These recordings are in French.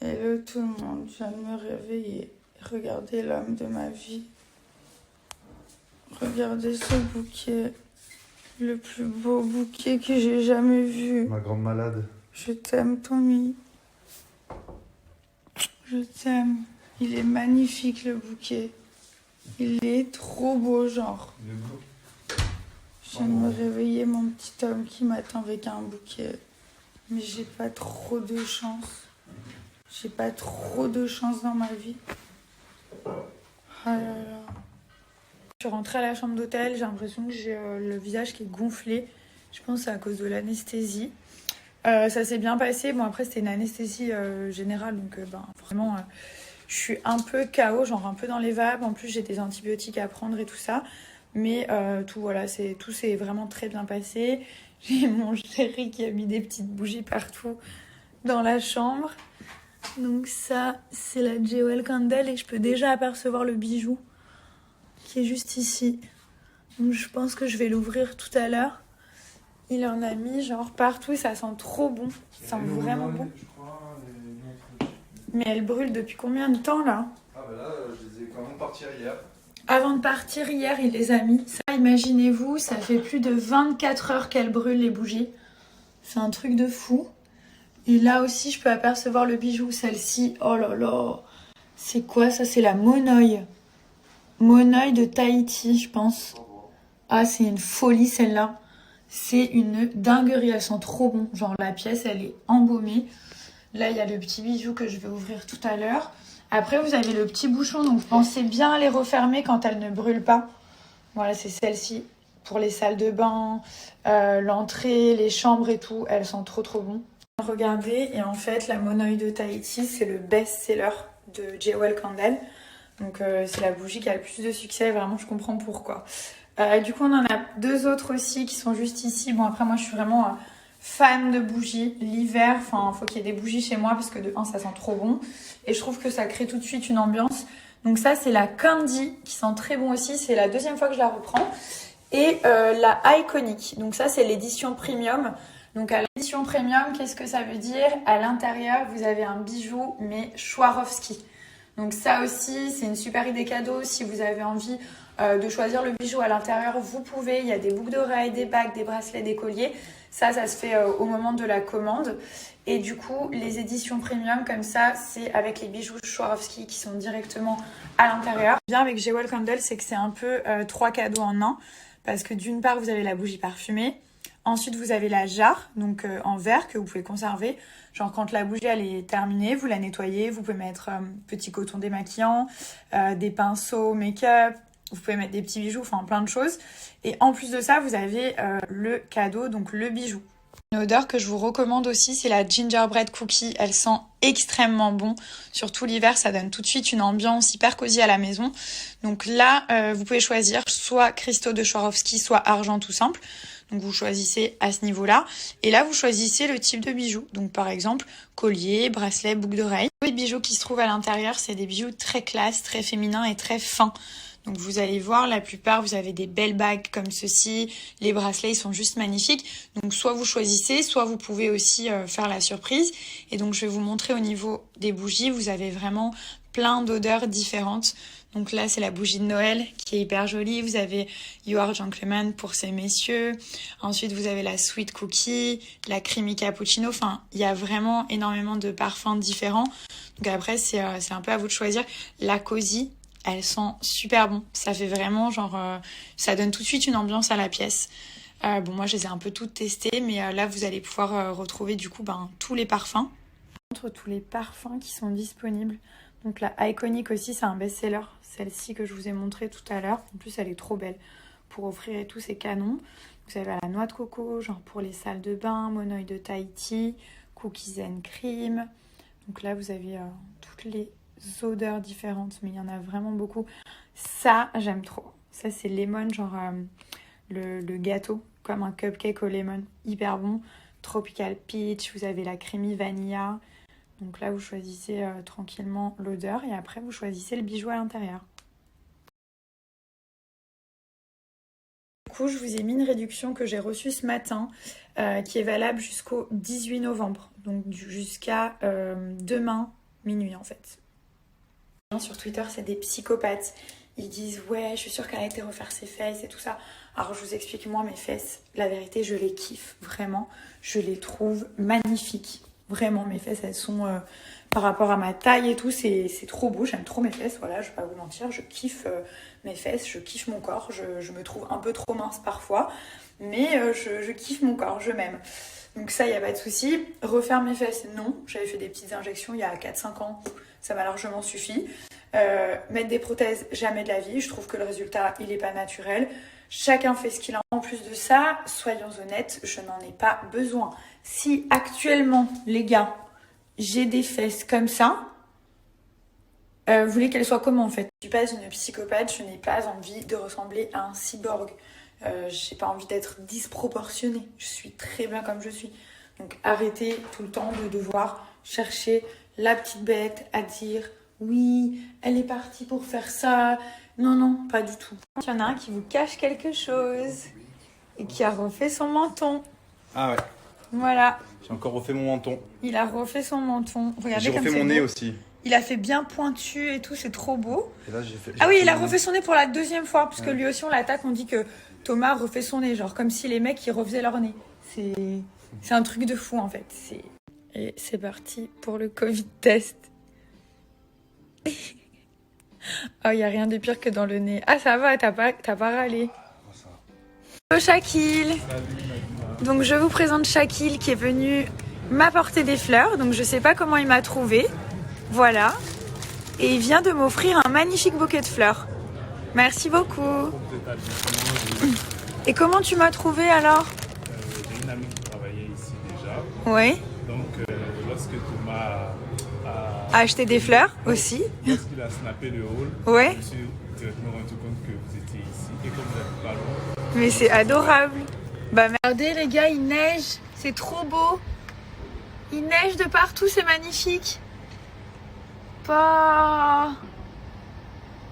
Hello tout le monde, je viens de me réveiller. Regardez l'homme de ma vie. Regardez ce bouquet. Le plus beau bouquet que j'ai jamais vu. Ma grande malade. Je t'aime, Tommy. Je t'aime. Il est magnifique, le bouquet. Il est trop beau, genre. Il est beau. Je viens de me réveiller, mon petit homme qui m'attend avec un bouquet. Mais j'ai pas trop de chance. J'ai pas trop de chance dans ma vie. Ah là là. Je suis rentrée à la chambre d'hôtel, j'ai l'impression que j'ai le visage qui est gonflé. Je pense que c'est à cause de l'anesthésie. Ça s'est bien passé. Bon, après, c'était une anesthésie générale, donc vraiment, je suis un peu KO, genre un peu dans les vapes. En plus, j'ai des antibiotiques à prendre et tout ça. Mais tout s'est vraiment très bien passé. J'ai mon chéri qui a mis des petites bougies partout dans la chambre. Donc ça, c'est la Jewel Candle et je peux déjà apercevoir le bijou qui est juste ici. Donc je pense que je vais l'ouvrir tout à l'heure. Il en a mis genre partout, ça sent trop bon. Ça sent vraiment bon. Mais elle brûle depuis combien de temps là? Ah bah là, je les ai quand même partir hier. Avant de partir hier, il les a mis. Ça, imaginez-vous, ça fait plus de 24 heures qu'elle brûle les bougies. C'est un truc de fou. Et là aussi, je peux apercevoir le bijou. Celle-ci, oh là là. C'est quoi ça? C'est la monoï. Monoï de Tahiti, je pense. Ah, c'est une folie celle-là. C'est une dinguerie. Elle sent trop bon. Genre la pièce, elle est embaumée. Là, il y a le petit bijou que je vais ouvrir tout à l'heure. Après, vous avez le petit bouchon. Donc, pensez bien à les refermer quand elles ne brûlent pas. Voilà, c'est celle-ci. Pour les salles de bain, l'entrée, les chambres et tout. Elles sont trop trop bon. Regardez, et en fait, la monoï de Tahiti, c'est le best-seller de Jewel Candle. Donc, c'est la bougie qui a le plus de succès. Vraiment, je comprends pourquoi. Du coup, on en a deux autres aussi qui sont juste ici. Bon, après, moi, je suis vraiment fan de bougies. L'hiver, enfin, il faut qu'il y ait des bougies chez moi parce que de un, ça sent trop bon. Et je trouve que ça crée tout de suite une ambiance. Donc ça, c'est la Candy qui sent très bon aussi. C'est la deuxième fois que je la reprends. Et la Iconic. Donc ça, c'est l'édition premium. Donc à l'édition premium, qu'est-ce que ça veut dire? À l'intérieur, vous avez un bijou, mais Swarovski. Donc ça aussi, c'est une super idée cadeau. Si vous avez envie de choisir le bijou à l'intérieur, vous pouvez. Il y a des boucles d'oreilles, des bagues, des bracelets, des colliers. Ça se fait au moment de la commande. Et du coup, les éditions premium comme ça, c'est avec les bijoux Swarovski qui sont directement à l'intérieur. Bien avec Jewel Candle, c'est que c'est un peu 3 cadeaux en un. Parce que d'une part, vous avez la bougie parfumée. Ensuite, vous avez la jarre, donc en verre, que vous pouvez conserver. Genre, quand la bougie elle est terminée, vous la nettoyez. Vous pouvez mettre petit coton démaquillant, des pinceaux make-up. Vous pouvez mettre des petits bijoux, enfin plein de choses. Et en plus de ça, vous avez le cadeau, donc le bijou. Une odeur que je vous recommande aussi, c'est la gingerbread cookie. Elle sent extrêmement bon. Surtout l'hiver, ça donne tout de suite une ambiance hyper cosy à la maison. Donc là, vous pouvez choisir soit cristaux de Swarovski, soit argent tout simple. Donc vous choisissez à ce niveau-là. Et là, vous choisissez le type de bijoux. Donc par exemple, collier, bracelet, boucle d'oreille. Les bijoux qui se trouvent à l'intérieur, c'est des bijoux très classe, très féminins et très fins. Donc vous allez voir, la plupart, vous avez des belles bagues comme ceci. Les bracelets, ils sont juste magnifiques. Donc soit vous choisissez, soit vous pouvez aussi faire la surprise. Et donc je vais vous montrer au niveau des bougies. Vous avez vraiment plein d'odeurs différentes. Donc là, c'est la bougie de Noël qui est hyper jolie. Vous avez You Are Gentleman pour ces messieurs. Ensuite, vous avez la Sweet Cookie, la Creamy Cappuccino. Enfin, il y a vraiment énormément de parfums différents. Donc après, c'est un peu à vous de choisir. La Cozy, elle sent super bon. Ça fait vraiment genre... ça donne tout de suite une ambiance à la pièce. Bon, moi, je les ai un peu toutes testées. Mais là, vous allez pouvoir retrouver du coup tous les parfums. Entre tous les parfums qui sont disponibles. Donc la Iconic aussi, c'est un best-seller. Celle-ci que je vous ai montrée tout à l'heure. En plus, elle est trop belle pour offrir et tout, c'est canon. Vous avez la noix de coco, genre pour les salles de bain, monoï de Tahiti, cookies and cream. Donc là, vous avez toutes les odeurs différentes, mais il y en a vraiment beaucoup. Ça, j'aime trop. Ça, c'est lemon, genre le gâteau, comme un cupcake au lemon. Hyper bon. Tropical peach, vous avez la creamy vanilla. Donc là, vous choisissez tranquillement l'odeur et après, vous choisissez le bijou à l'intérieur. Du coup, je vous ai mis une réduction que j'ai reçue ce matin qui est valable jusqu'au 18 novembre. Donc jusqu'à demain, minuit en fait. Les gens sur Twitter, c'est des psychopathes. Ils disent ouais, je suis sûre qu'elle a été refaire ses fesses et tout ça. Alors je vous explique, moi mes fesses, la vérité, je les kiffe vraiment. Je les trouve magnifiques. Vraiment, mes fesses, elles sont par rapport à ma taille et tout, c'est trop beau. J'aime trop mes fesses, voilà, je vais pas vous mentir. Je kiffe mes fesses, je kiffe mon corps. Je me trouve un peu trop mince parfois, mais je kiffe mon corps, je m'aime. Donc ça, il n'y a pas de souci. Refaire mes fesses, non. J'avais fait des petites injections il y a 4-5 ans, ça m'a largement suffi. Mettre des prothèses, jamais de la vie. Je trouve que le résultat, il n'est pas naturel. Chacun fait ce qu'il a. En plus de ça, soyons honnêtes, je n'en ai pas besoin. Si actuellement, les gars, j'ai des fesses comme ça, vous voulez qu'elles soient comment en fait? Je ne suis pas une psychopathe, je n'ai pas envie de ressembler à un cyborg. J'ai pas envie d'être disproportionnée. Je suis très bien comme je suis. Donc arrêtez tout le temps de devoir chercher la petite bête à dire oui, elle est partie pour faire ça. Non, non, pas du tout. Il y en a un qui vous cache quelque chose et qui a refait son menton. Ah ouais, Voilà, j'ai encore refait mon menton. il a refait son menton. Regardez J'ai comme refait c'est mon nez beau. aussi. Il a fait bien pointu et tout, c'est trop beau. Et là, j'ai fait. Ah oui, il a refait son nez pour la deuxième fois, parce que lui aussi on l'attaque, on dit que Thomas refait son nez, genre comme si les mecs ils refaisaient leur nez. C'est un truc de fou en fait. Et c'est parti pour le Covid test. Oh, il n'y a rien de pire que dans le nez. Ah ça va, t'as pas râlé. Hello Shakil. Donc je vous présente Shakil qui est venu m'apporter des fleurs. Donc je sais pas comment il m'a trouvé. Voilà. Et il vient de m'offrir un magnifique bouquet de fleurs. Merci beaucoup. Et comment tu m'as trouvé alors? J'ai une amie qui travaillait ici déjà. Oui. Donc, lorsque Thomas a Acheter des fleurs aussi. lorsqu'il a snappé le hall, Ouais. je me suis directement rendu compte que vous étiez ici. Et comme vous n'êtes pas loin, Mais c'est adorable. Bah regardez les gars, il neige. C'est trop beau. Il neige de partout, c'est magnifique. Pas.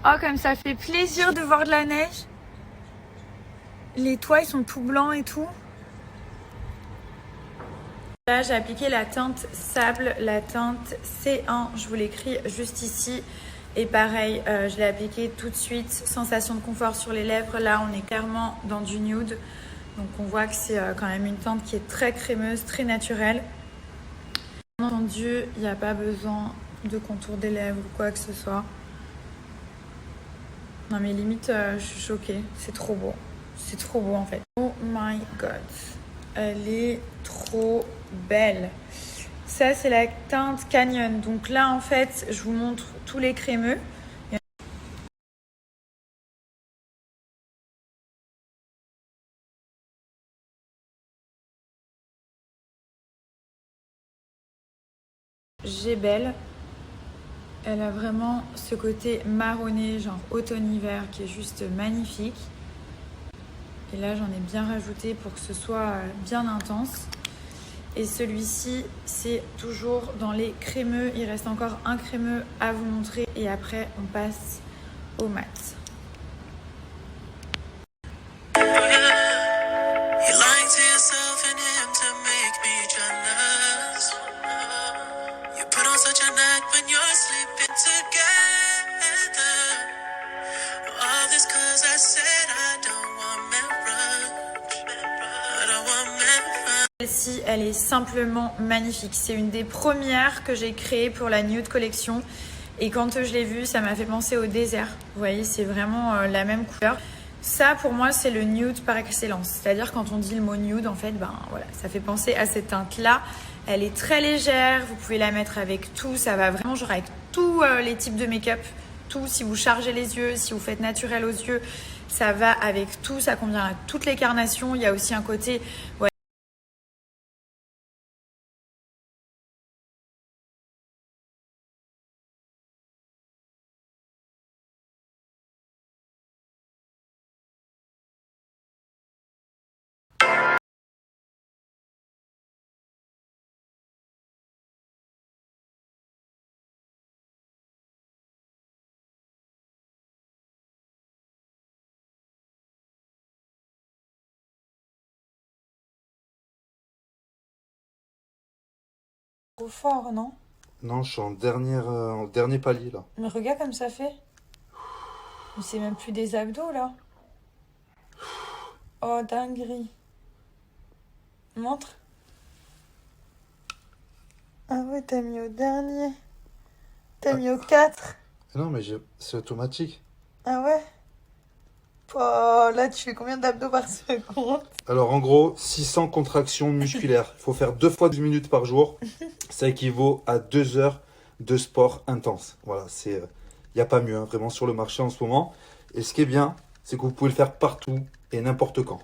Oh, comme ça fait plaisir de voir de la neige. Les toits, ils sont tout blancs et tout. Là, j'ai appliqué la teinte sable, la teinte C1. Je vous l'écris juste ici. Et pareil, je l'ai appliqué tout de suite. Sensation de confort sur les lèvres. Là, on est clairement dans du nude. Donc, on voit que c'est quand même une teinte qui est très crémeuse, très naturelle. Bien entendu, il n'y a pas besoin de contour des lèvres ou quoi que ce soit. Non mais limite, je suis choquée. C'est trop beau. C'est trop beau en fait. Oh my god. Elle est trop belle. Ça, c'est la teinte Canyon. Donc là, en fait, je vous montre tous les crémeux. G-Belle. Elle a vraiment ce côté marronné, genre automne-hiver, qui est juste magnifique. Et là, j'en ai bien rajouté pour que ce soit bien intense. Et celui-ci, c'est toujours dans les crémeux. Il reste encore un crémeux à vous montrer. Et après, on passe au mat. Celle-ci, elle est simplement magnifique. C'est une des premières que j'ai créées pour la Nude Collection. Et quand je l'ai vue, ça m'a fait penser au désert. Vous voyez, c'est vraiment la même couleur. Ça, pour moi, c'est le nude par excellence. C'est-à-dire, quand on dit le mot nude, en fait, ben voilà, ça fait penser à cette teinte-là. Elle est très légère. Vous pouvez la mettre avec tout. Ça va vraiment, genre, avec tous les types de make-up. Tout, si vous chargez les yeux, si vous faites naturel aux yeux, ça va avec tout. Ça convient à toutes les carnations. Il y a aussi un côté... Ouais, trop fort, non? Non, je suis en dernier palier là. Mais regarde comme ça fait. Mais c'est même plus des abdos là. Oh, dinguerie. Montre. Ah ouais, t'as mis au dernier. T'as mis au 4. Non, mais c'est automatique. Ah ouais. Oh, là, tu fais combien d'abdos par seconde? Alors, en gros, 600 contractions musculaires. Il faut faire 2 fois 12 minutes par jour. Ça équivaut à 2 heures de sport intense. Voilà, il n'y a pas mieux, hein, vraiment, sur le marché en ce moment. Et ce qui est bien, c'est que vous pouvez le faire partout et n'importe quand.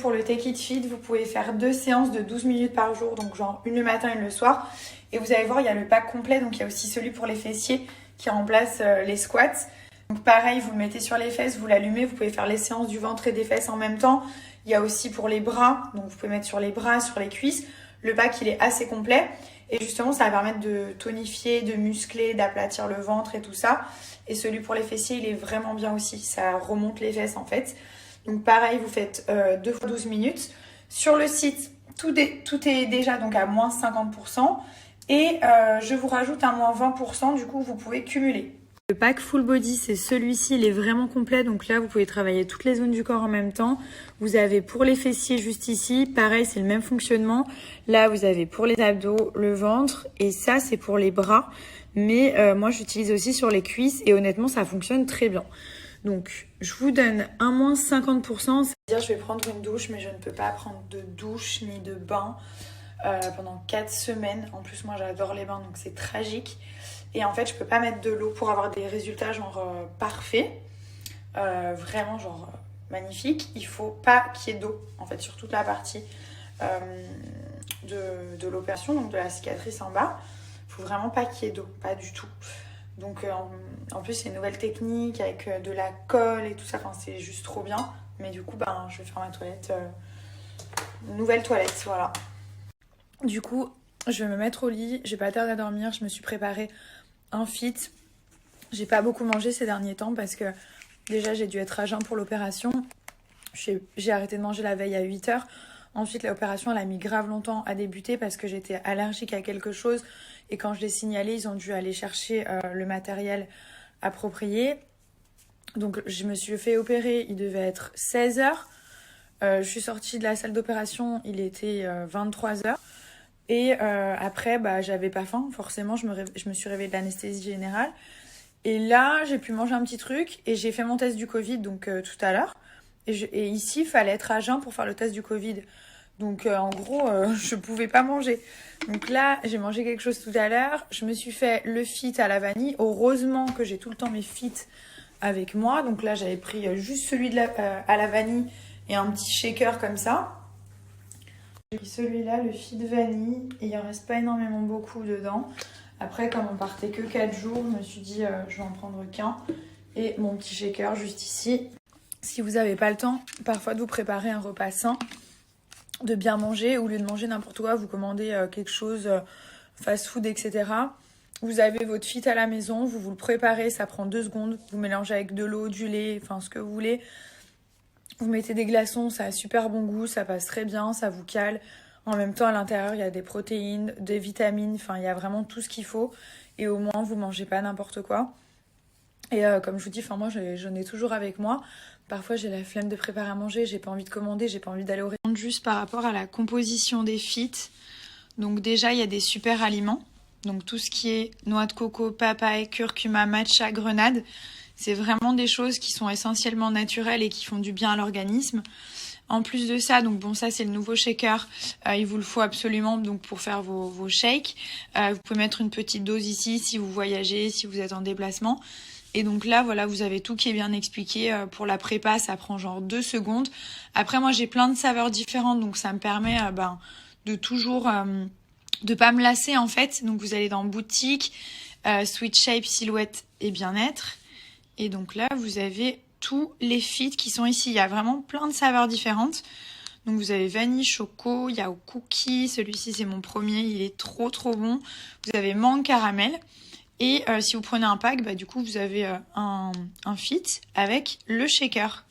Pour le Take It Fit, vous pouvez faire 2 séances de 12 minutes par jour, donc genre une le matin, une le soir. Et vous allez voir, il y a le pack complet, donc il y a aussi celui pour les fessiers qui remplace les squats. Donc pareil, vous le mettez sur les fesses, vous l'allumez, vous pouvez faire les séances du ventre et des fesses en même temps. Il y a aussi pour les bras, donc vous pouvez mettre sur les bras, sur les cuisses. Le pack, il est assez complet. Et justement, ça va permettre de tonifier, de muscler, d'aplatir le ventre et tout ça. Et celui pour les fessiers, il est vraiment bien aussi. Ça remonte les fesses en fait. Donc pareil, vous faites 2 fois 12 minutes. Sur le site, tout est déjà donc à moins 50%. Et je vous rajoute un moins 20%, du coup vous pouvez cumuler. Le pack full body, c'est celui-ci, il est vraiment complet. Donc là, vous pouvez travailler toutes les zones du corps en même temps. Vous avez pour les fessiers juste ici, pareil, c'est le même fonctionnement. Là, vous avez pour les abdos, le ventre. Et ça, c'est pour les bras. Mais moi, j'utilise aussi sur les cuisses. Et honnêtement, ça fonctionne très bien. Donc, je vous donne un moins 50%. C'est-à-dire, je vais prendre une douche, mais je ne peux pas prendre de douche ni de bain pendant 4 semaines. En plus, moi, j'adore les bains, donc c'est tragique. Et en fait, je peux pas mettre de l'eau pour avoir des résultats genre parfaits. Vraiment, genre magnifiques. Il faut pas qu'il y ait d'eau, en fait, sur toute la partie de l'opération, donc de la cicatrice en bas. Il faut vraiment pas qu'il y ait d'eau, pas du tout. Donc en plus c'est une nouvelle technique avec de la colle et tout ça, enfin c'est juste trop bien. Mais du coup je vais faire ma toilette, nouvelle toilette, voilà. Du coup je vais me mettre au lit, j'ai pas tardé à dormir, je me suis préparé un fit. J'ai pas beaucoup mangé ces derniers temps parce que déjà j'ai dû être à jeun pour l'opération. J'ai arrêté de manger la veille à 8h. Ensuite, l'opération, elle a mis grave longtemps à débuter parce que j'étais allergique à quelque chose. Et quand je l'ai signalé, ils ont dû aller chercher le matériel approprié. Donc, je me suis fait opérer, il devait être 16h. Je suis sortie de la salle d'opération, il était 23h. Et après, j'avais pas faim. Forcément, je me suis réveillée de l'anesthésie générale. Et là, j'ai pu manger un petit truc et j'ai fait mon test du Covid donc tout à l'heure. Et ici, il fallait être à jeun pour faire le test du Covid. Donc, en gros, je pouvais pas manger. Donc là, j'ai mangé quelque chose tout à l'heure. Je me suis fait le fit à la vanille. Heureusement que j'ai tout le temps mes fits avec moi. Donc là, j'avais pris juste celui à la vanille et un petit shaker comme ça. J'ai pris celui-là, le fit vanille. Et il en reste pas énormément beaucoup dedans. Après, comme on partait que 4 jours, je me suis dit, je vais en prendre qu'un. Et mon petit shaker juste ici. Si vous n'avez pas le temps, parfois de vous préparer un repas sain, de bien manger, au lieu de manger n'importe quoi, vous commandez quelque chose, fast-food, etc. Vous avez votre fit à la maison, vous le préparez, ça prend 2 secondes. Vous mélangez avec de l'eau, du lait, enfin ce que vous voulez. Vous mettez des glaçons, ça a super bon goût, ça passe très bien, ça vous cale. En même temps, à l'intérieur, il y a des protéines, des vitamines, enfin il y a vraiment tout ce qu'il faut. Et au moins, vous mangez pas n'importe quoi. Et comme je vous dis, moi j'en ai toujours avec moi. Parfois j'ai la flemme de préparer à manger, j'ai pas envie de commander, j'ai pas envie d'aller au restaurant. Juste par rapport à la composition des fits. Donc déjà il y a des super aliments. Donc tout ce qui est noix de coco, papaye, curcuma, matcha, grenade. C'est vraiment des choses qui sont essentiellement naturelles et qui font du bien à l'organisme. En plus de ça, donc bon, ça c'est le nouveau shaker, il vous le faut absolument donc pour faire vos shakes. Vous pouvez mettre une petite dose ici si vous voyagez, si vous êtes en déplacement. Et donc là, voilà, vous avez tout qui est bien expliqué. Pour la prépa, ça prend genre 2 secondes. Après, moi, j'ai plein de saveurs différentes, donc ça me permet de toujours de pas me lasser en fait. Donc vous allez dans boutique, Sweet Shape, silhouette et bien-être. Et donc là, vous avez tous les fits qui sont ici. Il y a vraiment plein de saveurs différentes. Donc vous avez vanille, choco, il y a au cookie. Celui-ci, c'est mon premier, il est trop trop bon. Vous avez mangue, caramel. Et si vous prenez un pack, du coup, vous avez un fit avec le shaker.